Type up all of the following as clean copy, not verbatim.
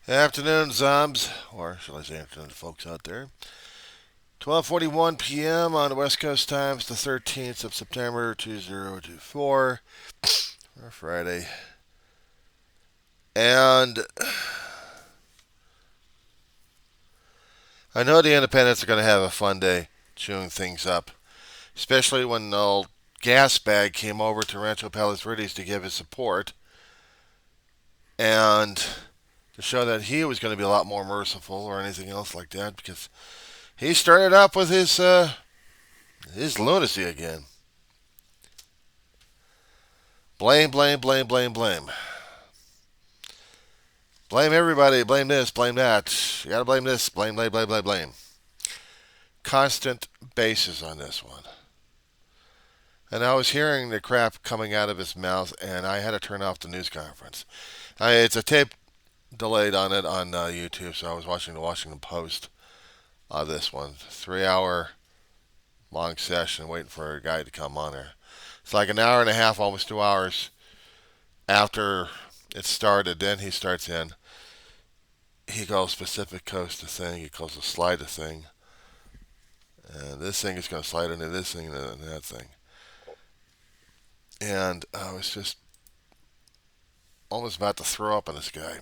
Afternoon, zombs, or shall I say afternoon, folks out there. 12:41 p.m. on West Coast time. It's the 13th of September, 2024, or Friday. And I know the independents are going to have a fun day chewing things up, especially when the old gas bag came over to Rancho Palos Verdes to give his support and to show that he was going to be a lot more merciful or anything else like that because he started up with his lunacy again. Blame, blame, blame, blame, blame. Blame everybody. Blame this. Blame that. You gotta blame this. Blame, blame, blame, blame, blame. Constant basis on this one. And I was hearing the crap coming out of his mouth, and I had to turn off the news conference. It's a tape delayed on it on YouTube, so I was watching the Washington Post on this one. 3 hour long session waiting for a guy to come on there. It's like an hour and a half, almost 2 hours after it started. Then he starts in. He calls Pacific Coast a thing. He calls a slide a thing. And this thing is going to slide into this thing and that thing. And I was just almost about to throw up on this guy.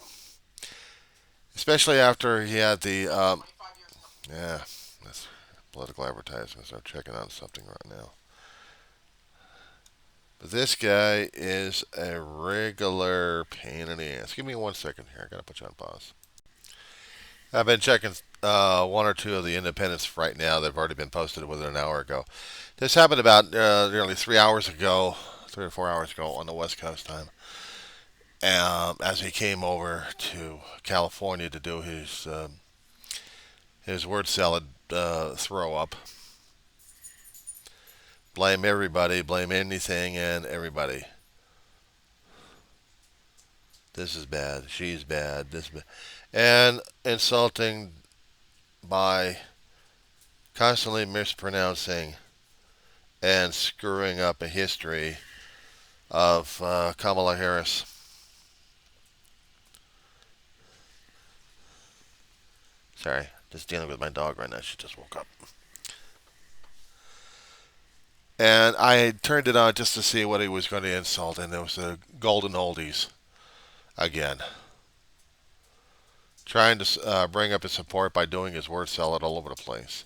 Especially after he had yeah, that's political advertisements. I'm checking on something right now. But this guy is a regular pain in the ass. Give me 1 second here. I got to put you on pause. I've been checking one or two of the independents right now that have already been posted within an hour ago. This happened about nearly 3 hours ago, 3 or 4 hours ago on the West Coast time, as he came over to California to do his word salad throw up. Blame everybody, blame anything and everybody. This is bad. She's bad. This bad. And insulting by constantly mispronouncing and screwing up a history of Kamala Harris. Sorry, just dealing with my dog right now. She just woke up. And I turned it on just to see what he was going to insult, and it was the golden oldies again. Trying to bring up his support by doing his word salad all over the place.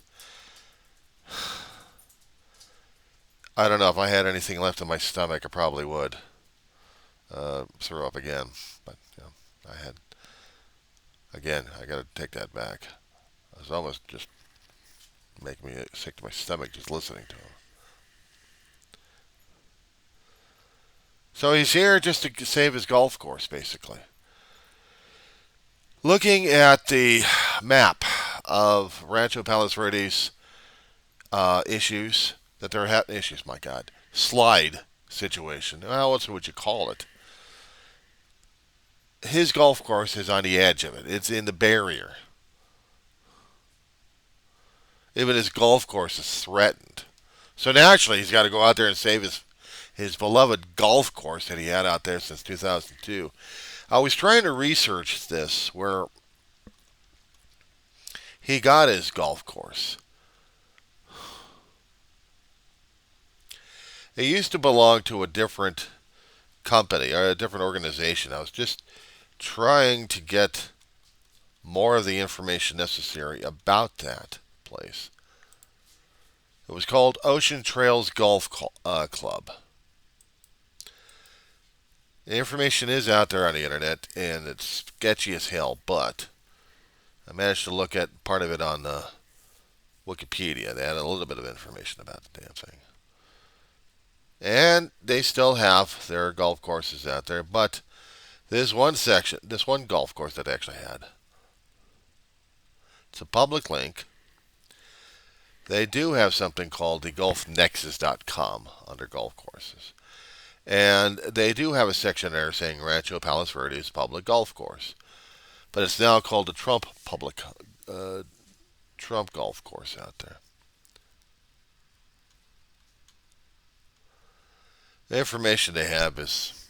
I don't know if I had anything left in my stomach, I probably would throw up again. But I had again. I got to take that back. It was almost just making me sick to my stomach just listening to him. So he's here just to save his golf course, basically. Looking at the map of Rancho Palos Verdes issues that they're having issues. My God, slide situation. Well, what would you call it? His golf course is on the edge of it. It's in the barrier. Even his golf course is threatened. So naturally, he's got to go out there and save his beloved golf course that he had out there since 2002. I was trying to research this where he got his golf course. It used to belong to a different company or a different organization. I was just trying to get more of the information necessary about that place. It was called Ocean Trails Golf Club. The information is out there on the internet, and it's sketchy as hell, but I managed to look at part of it on Wikipedia. They had a little bit of information about the damn thing. And they still have their golf courses out there, but there's one section, this one golf course that they actually had. It's a public link. They do have something called the golfnexus.com under golf courses. And they do have a section there saying Rancho Palos Verdes public golf course. But it's now called the Trump golf course out there. The information they have is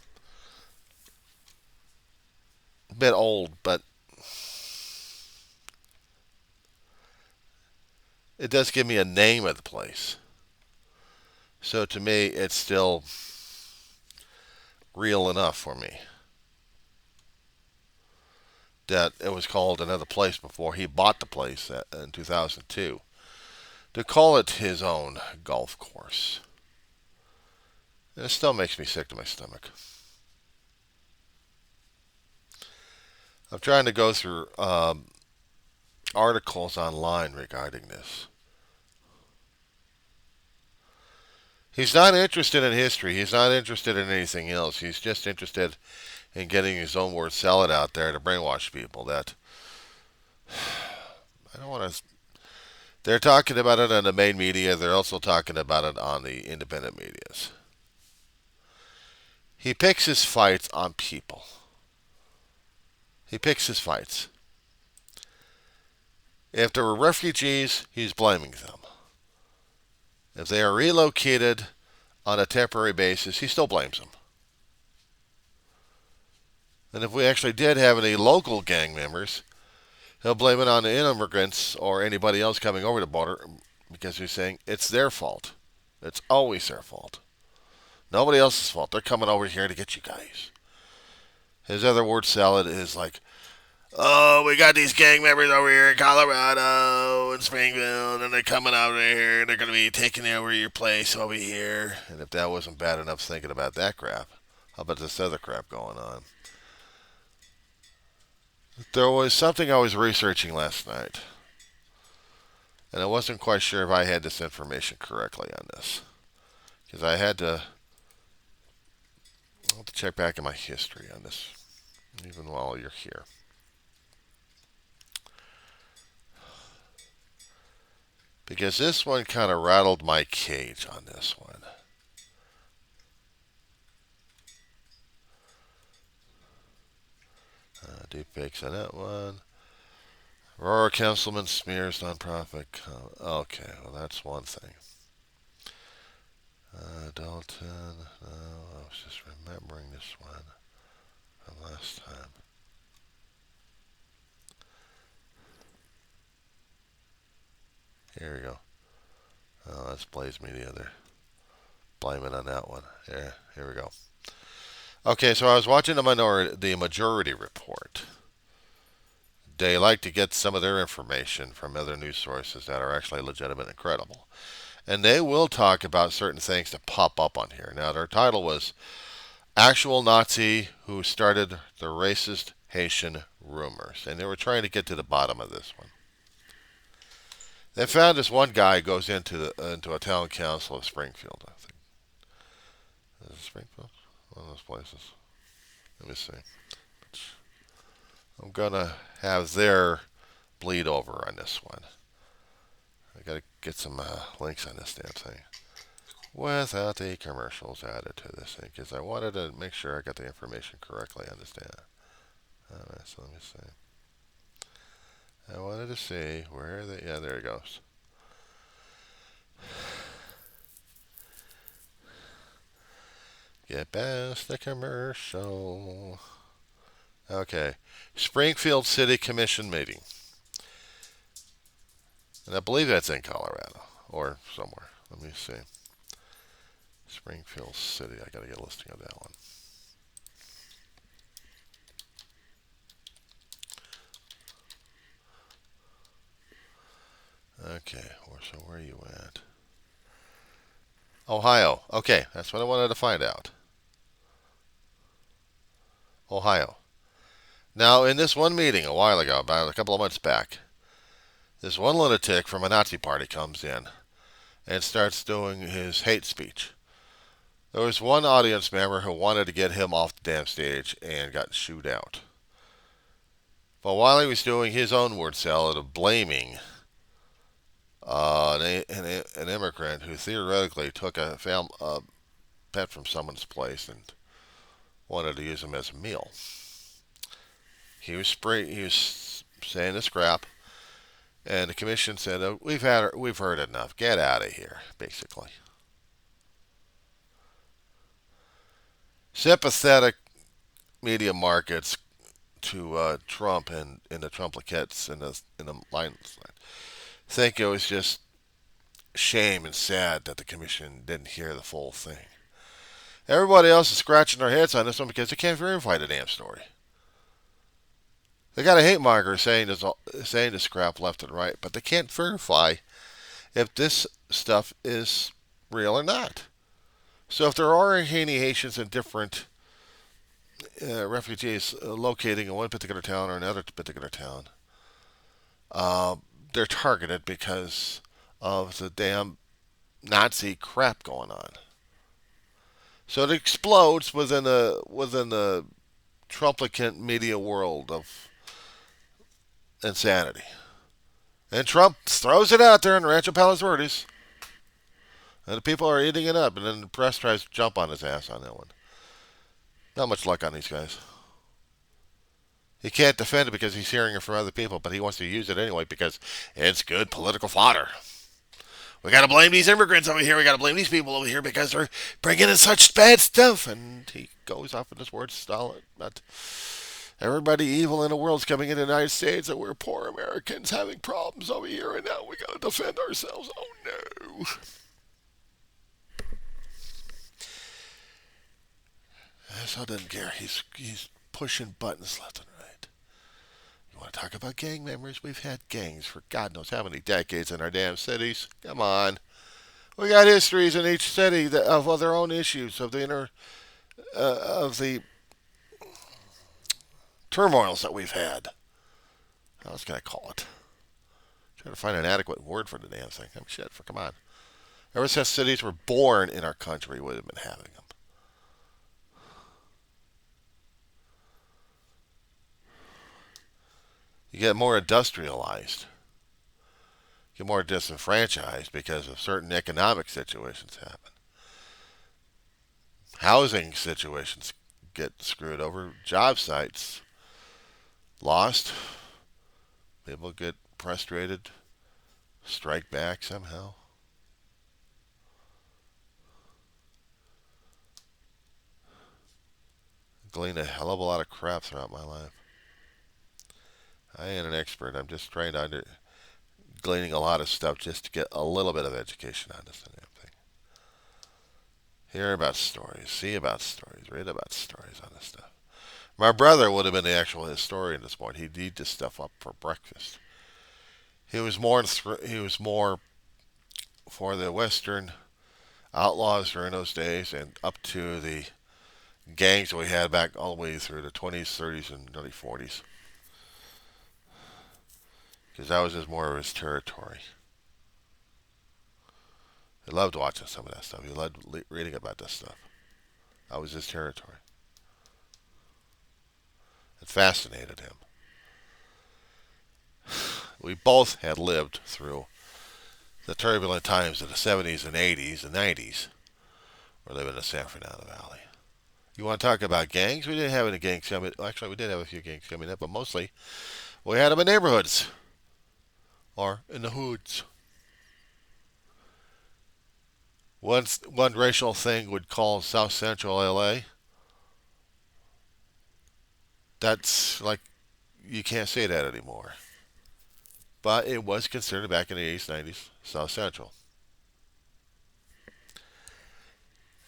a bit old, but it does give me a name of the place. So to me, it's still real enough for me that it was called another place before he bought the place in 2002. To call it his own golf course, and it still makes me sick to my stomach. I'm trying to go through articles online regarding this. He's not interested in history. He's not interested in anything else. He's just interested in getting his own word salad out there to brainwash people. That I don't want to. They're talking about it on the main media. They're also talking about it on the independent medias. He picks his fights on people. He picks his fights. If there were refugees, he's blaming them. If they are relocated on a temporary basis, he still blames them. And if we actually did have any local gang members, he'll blame it on the immigrants or anybody else coming over the border because he's saying it's their fault. It's always their fault. Nobody else's fault. They're coming over here to get you guys. His other word salad is like, oh, we got these gang members over here in Colorado and Springfield, and they're coming over here, and they're going to be taking over your place over here. And if that wasn't bad enough thinking about that crap, how about this other crap going on? There was something I was researching last night, and I wasn't quite sure if I had this information correctly on this, because I had to check back in my history on this, even while you're here. Because this one kind of rattled my cage on this one. Deep fakes on that one. Aurora Councilman smears nonprofit. Okay, well, that's one thing. Dalton. No, I was just remembering this one from last time. Here we go. Oh, that's Blaze Media. They're blaming on that one. Yeah, here we go. Okay, so I was watching the Majority Report. They like to get some of their information from other news sources that are actually legitimate and credible. And they will talk about certain things that pop up on here. Now, their title was Actual Nazi Who Started the Racist Haitian Rumors. And they were trying to get to the bottom of this one. They found this one guy goes into a town council of Springfield, I think. Is it Springfield? One of those places. Let me see. I'm going to have their bleed over on this one. I got to get some links on this damn thing without the commercials added to this thing because I wanted to make sure I got the information correctly on this data. Alright, so let me see. I wanted to see where yeah, there it goes. Get past the commercial. Okay. Springfield City Commission meeting. And I believe that's in Colorado or somewhere. Let me see. Springfield City. I got to get a listing of that one. Okay. So where are you at? Ohio. Okay. That's what I wanted to find out. Ohio. Now, in this one meeting a while ago, about a couple of months back, this one lunatic from a Nazi party comes in and starts doing his hate speech. There was one audience member who wanted to get him off the damn stage and got shooed out. But while he was doing his own word salad of blaming an immigrant who theoretically took a pet from someone's place and wanted to use him as a meal, he was saying this crap, and the commission said, oh, we've heard enough. Get out of here, basically. Sympathetic media markets to Trump and in the Trumplicates in the line think it was just shame and sad that the commission didn't hear the full thing. Everybody else is scratching their heads on this one because they can't verify the damn story. They got a hate monger saying this crap left and right, but they can't verify if this stuff is real or not. So if there are any Haitians in different refugees locating in one particular town or another particular town, uh, they're targeted because of the damn Nazi crap going on. So it explodes within the Trumplicant media world of insanity. And Trump throws it out there in Rancho Palos Verdes. And the people are eating it up. And then the press tries to jump on his ass on that one. Not much luck on these guys. He can't defend it because he's hearing it from other people, but he wants to use it anyway because it's good political fodder. We got to blame these immigrants over here. We got to blame these people over here because they're bringing in such bad stuff. And he goes off in this word style. But everybody evil in the world's coming in the United States, and we're poor Americans having problems over here, and now we got to defend ourselves. Oh no! So doesn't care. He's pushing buttons left and right. You want to talk about gang members? We've had gangs for God knows how many decades in our damn cities. Come on. We got histories in each city of their own issues, of the turmoils that we've had. How else can I call it? Trying to find an adequate word for the damn thing. Come on. Ever since cities were born in our country, we've been having them. You get more industrialized. You get more disenfranchised because of certain economic situations happen. Housing situations get screwed over. Job sites lost. People get frustrated, strike back somehow. Gleaned a hell of a lot of crap throughout my life. I ain't an expert. I'm just trying to gleaning a lot of stuff just to get a little bit of education on this damn thing. Hear about stories, see about stories, read about stories on this stuff. My brother would have been the actual historian this morning. He'd eat this stuff up for breakfast. He was more for the Western outlaws during those days and up to the gangs that we had back all the way through the 20s, 30s, and early 40s. Because that was just more of his territory. He loved watching some of that stuff. He loved reading about this stuff. That was his territory. It fascinated him. We both had lived through the turbulent times of the 70s and 80s and 90s. We're living in the San Fernando Valley. You want to talk about gangs? We didn't have any gangs coming. Actually, we did have a few gangs coming up, but mostly we had them in neighborhoods or in the hoods. One racial thing would call South Central LA. That's like, you can't say that anymore. But it was considered back in the 80s, 90s, South Central.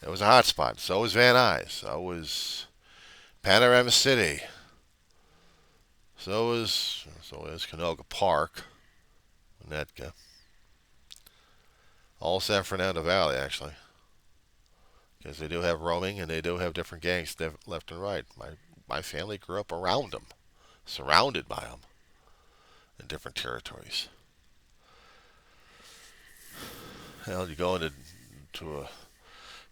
It was a hot spot. So was Van Nuys. So was Panorama City. So was Canoga Park. Winnetka. All San Fernando Valley, actually. Because they do have roaming and they do have different gangs left and right. My family grew up around them, surrounded by them in different territories. Hell, you go to a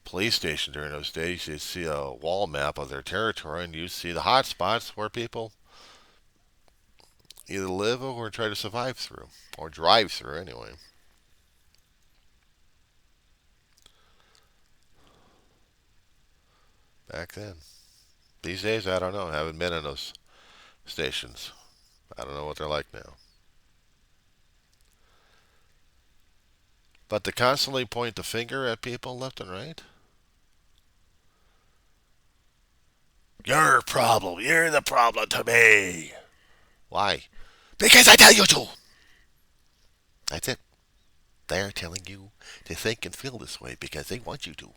police station during those days, you'd see a wall map of their territory and you'd see the hot spots where people either live or try to survive through, or drive through anyway. Back then. These days, I don't know. I haven't been in those stations. I don't know what they're like now. But to constantly point the finger at people left and right? You're a problem. You're the problem to me. Why? Because I tell you to. That's it. They're telling you to think and feel this way because they want you to.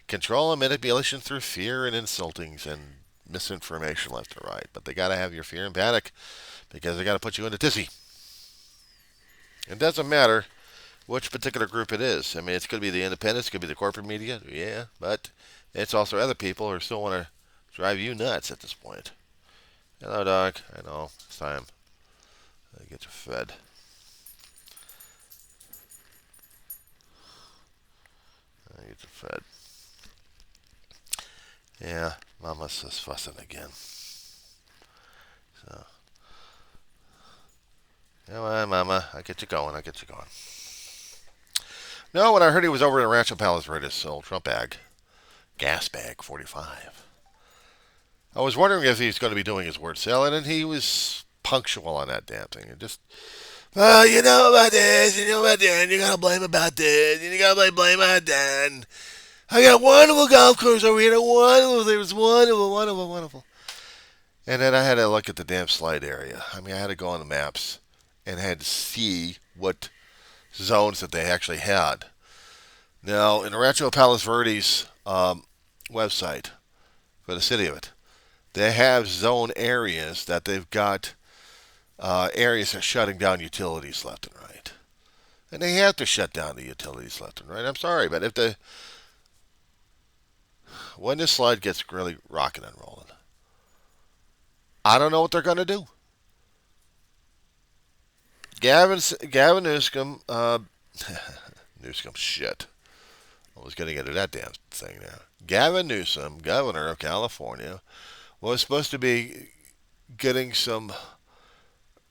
Control and manipulation through fear and insultings and misinformation left and right. But they got to have your fear and panic because they got to put you in a tizzy. It doesn't matter which particular group it is. I mean, it's going to be the independents, it could be the corporate media, yeah, but it's also other people who still want to drive you nuts at this point. Hello, dog. I know. It's time. I get you fed. I get you fed. Yeah, Mama's just fussing again. So, come on, Mama. I'll get you going. I'll get you going. No, when I heard he was over in Rancho Palos Verdes, so Trump bag. Gas bag 45. I was wondering if he's going to be doing his word salad, and he was punctual on that damn thing. And just, well, you know about this, you know about that, and you got to blame about this, and you got to blame about that. And I got a wonderful golf course over here. There was wonderful. And then I had to look at the damn slide area. I mean, I had to go on the maps and had to see what zones that they actually had. Now, in the Rancho Palos Verdes website for the city of it, they have zone areas that they've got areas that are shutting down utilities left and right. And they have to shut down the utilities left and right. I'm sorry, but when this slide gets really rocking and rolling, I don't know what they're going to do. Gavin Newsom, Newsom shit. I was getting into that damn thing now. Gavin Newsom, governor of California, was supposed to be getting some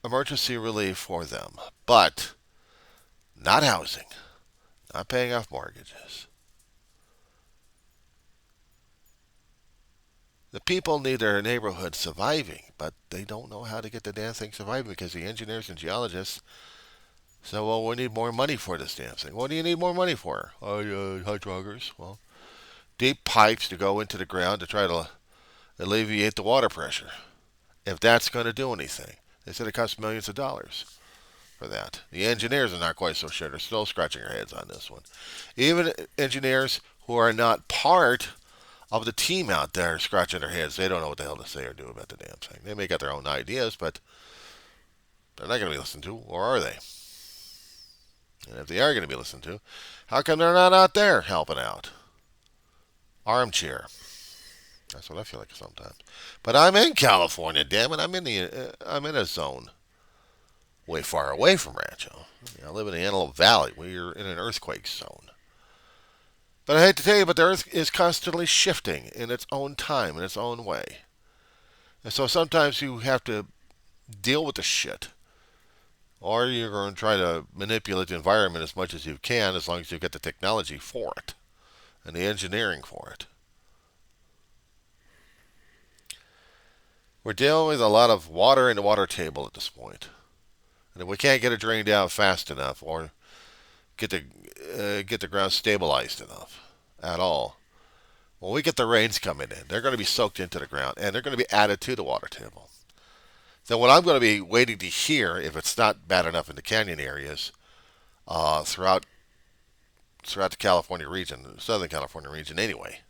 emergency relief for them, but not housing, not paying off mortgages. The people need their neighborhood surviving, but they don't know how to get the damn thing surviving because the engineers and geologists said, well, we need more money for this damn thing. What do you need more money for? Hydraulics. Well, deep pipes to go into the ground to try to alleviate the water pressure. If that's going to do anything. They said it costs millions of dollars for that. The engineers are not quite so sure. They're still scratching their heads on this one. Even engineers who are not part of the team out there scratching their heads. They don't know what the hell to say or do about the damn thing. They may got their own ideas, but they're not going to be listened to, or are they? And if they are going to be listened to, how come they're not out there helping out? Armchair. That's what I feel like sometimes. But I'm in California, damn it. I'm in a zone way far away from Rancho. I live in the Antelope Valley. We're in an earthquake zone. But I hate to tell you, but the earth is constantly shifting in its own time, in its own way. And so sometimes you have to deal with the shit. Or you're going to try to manipulate the environment as much as you can, as long as you get the technology for it and the engineering for it. We're dealing with a lot of water in the water table at this point. And if we can't get it drained out fast enough or get the ground stabilized enough at all, when we get the rains coming in, they're going to be soaked into the ground and they're going to be added to the water table. Then what I'm going to be waiting to hear, if it's not bad enough in the canyon areas throughout the California region, the Southern California region anyway,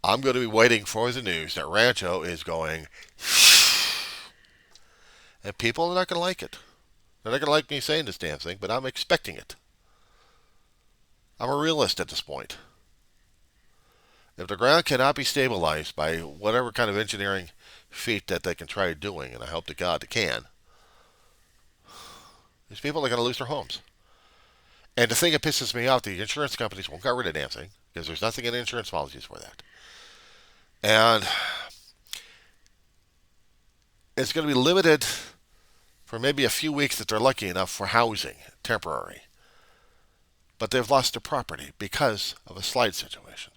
I'm going to be waiting for the news that Rancho is going, and people are not going to like it. They're not going to like me saying this damn thing, but I'm expecting it. I'm a realist at this point. If the ground cannot be stabilized by whatever kind of engineering feat that they can try doing, and I hope to God they can, these people are going to lose their homes. And the thing that pisses me off, the insurance companies won't cover the damn thing because there's nothing in the insurance policies for that. And it's going to be limited for maybe a few weeks if they're lucky enough for housing, temporary. But they've lost their property because of a slide situation.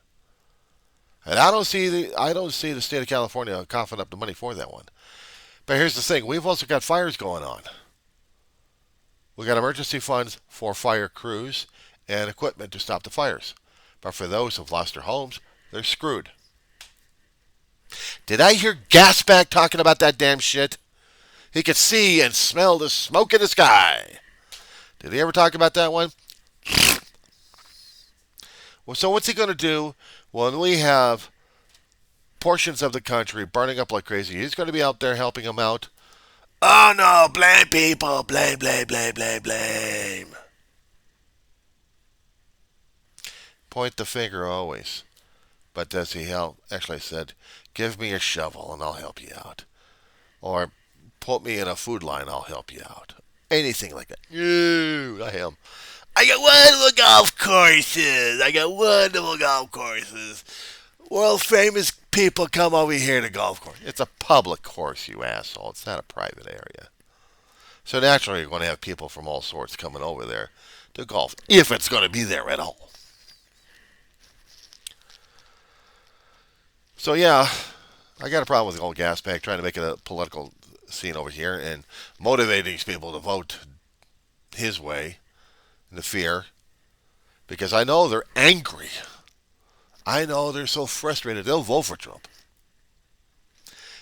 And I don't see the state of California coughing up the money for that one. But here's the thing. We've also got fires going on. We got emergency funds for fire crews and equipment to stop the fires. But for those who've lost their homes, they're screwed. Did I hear Gasback talking about that damn shit? He could see and smell the smoke in the sky. Did he ever talk about that one? Well, so what's he going to do when we have portions of the country burning up like crazy? He's going to be out there helping them out. Oh no, blame people, blame, blame, blame, blame, blame. Point the finger always. But does he help? Actually, I said, give me a shovel and I'll help you out. Or put me in a food line, I'll help you out. Anything like that. No, not him. I got wonderful golf courses. I got wonderful golf courses. World famous people come over here to golf course. It's a public course, you asshole. It's not a private area. So naturally, you're going to have people from all sorts coming over there to golf, if it's going to be there at all. So yeah, I got a problem with the old gas bag trying to make it a political scene over here and motivating these people to vote his way, the fear, because I know they're angry. I know they're so frustrated they'll vote for Trump,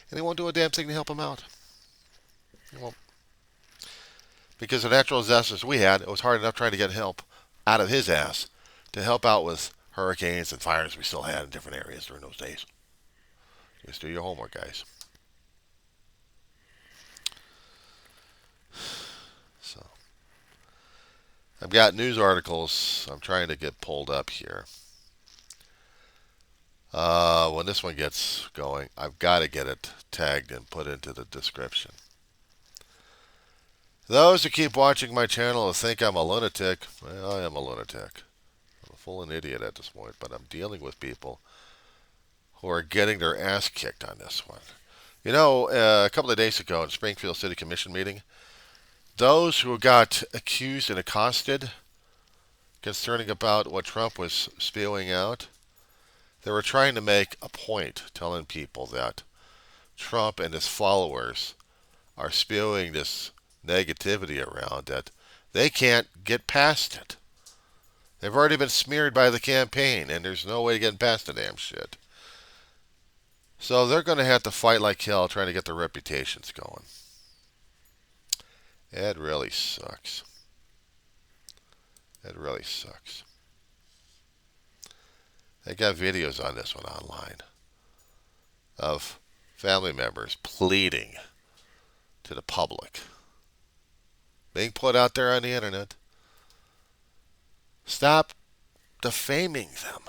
and they won't do a damn thing to help him out. They won't. Because the natural disasters we had, it was hard enough trying to get help out of his ass to help out with hurricanes and fires we still had in different areas during those days. Just do your homework, guys. So, I've got news articles I'm trying to get pulled up here. When this one gets going, I've got to get it tagged and put into the description. Those who keep watching my channel and think I'm a lunatic, well, I am a lunatic. I'm a full an idiot at this point, but I'm dealing with people who are getting their ass kicked on this one. You know, a couple of days ago in Springfield City Commission meeting, those who got accused and accosted concerning about what Trump was spewing out, they were trying to make a point telling people that Trump and his followers are spewing this negativity around that they can't get past it. They've already been smeared by the campaign, and there's no way to get past the damn shit. So they're going to have to fight like hell trying to get their reputations going. It really sucks. It really sucks. They got videos on this one online of family members pleading to the public, being put out there on the internet. Stop defaming them.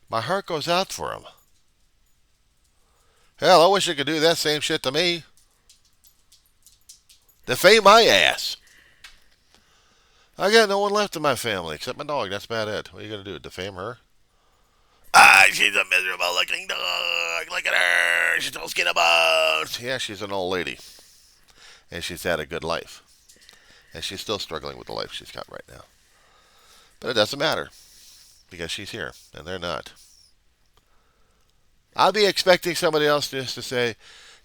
My heart goes out for them. Hell, I wish I could do that same shit to me. Defame my ass. I got no one left in my family except my dog. That's about it. What are you going to do? Defame her? Ah, she's a miserable looking dog. Look at her. She's all skin and bones. Yeah, she's an old lady. And she's had a good life. And she's still struggling with the life she's got right now. But it doesn't matter. Because she's here. And they're not. I'll be expecting somebody else just to say,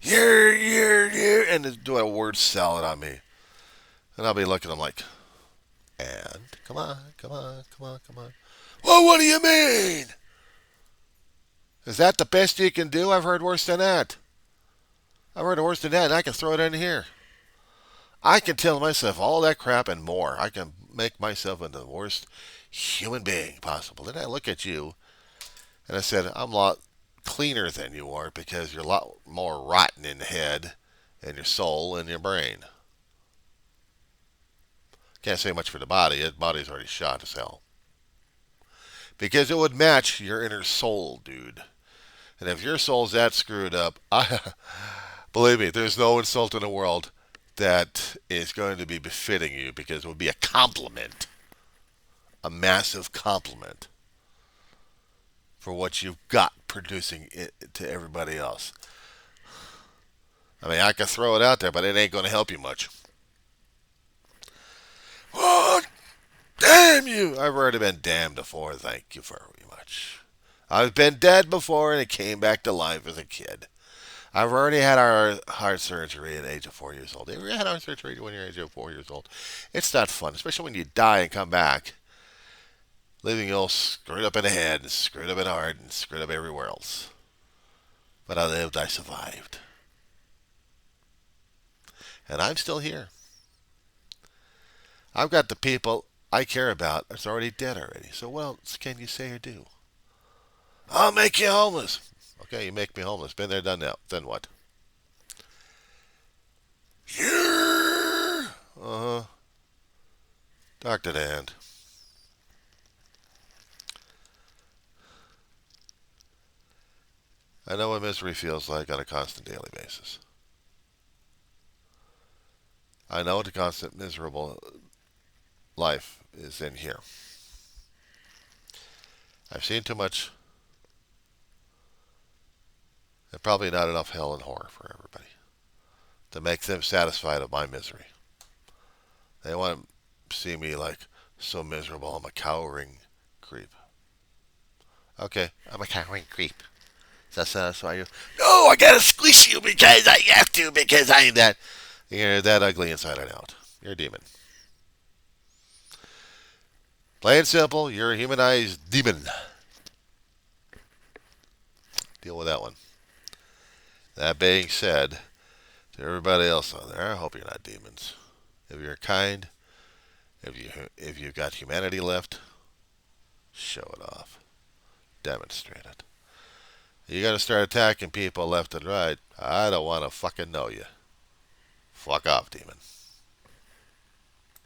yeah, and to do a word salad on me. And I'll be looking at them like, and come on. Well, what do you mean? Is that the best you can do? I've heard worse than that. I've heard worse than that, and I can throw it in here. I can tell myself all that crap and more. I can make myself into the worst human being possible. Then I look at you, and I said, I'm a lot cleaner than you are because you're a lot more rotten in the head and your soul and your brain. Can't say much for the body. The body's already shot as hell. Because it would match your inner soul, dude. And if your soul's that screwed up, believe me, there's no insult in the world that is going to be befitting you because it would be a compliment. A massive compliment for what you've got producing it to everybody else. I mean, I can throw it out there, but it ain't going to help you much. Oh, damn you! I've already been damned before. Thank you very much. I've been dead before and it came back to life as a kid. I've already had our heart surgery at the age of 4 years old. Have you ever had heart surgery when you're age of 4 years old? It's not fun, especially when you die and come back, leaving you all screwed up in the head, and screwed up in the heart, and screwed up everywhere else. But I lived, I survived. And I'm still here. I've got the people I care about that's already dead already. So what else can you say or do? I'll make you homeless. Okay, you make me homeless. Been there, done that. Then what? Yeah. Uh-huh. Dr. Dan. I know what misery feels like on a constant daily basis. I know what the constant miserable life is in here. I've seen too much, and probably not enough hell and horror for everybody to make them satisfied of my misery. They want to see me like so miserable. I'm a cowering creep. Okay, I'm a cowering creep. Does that satisfy you? No, I gotta squish you because I have to, because I'm that. You're that ugly inside and out. You're a demon. Plain and simple, you're a humanized demon. Deal with that one. That being said, to everybody else out there, I hope you're not demons. If you're kind, if you've got humanity left, show it off. Demonstrate it. You gotta start attacking people left and right. I don't want to fucking know you. Fuck off, demon.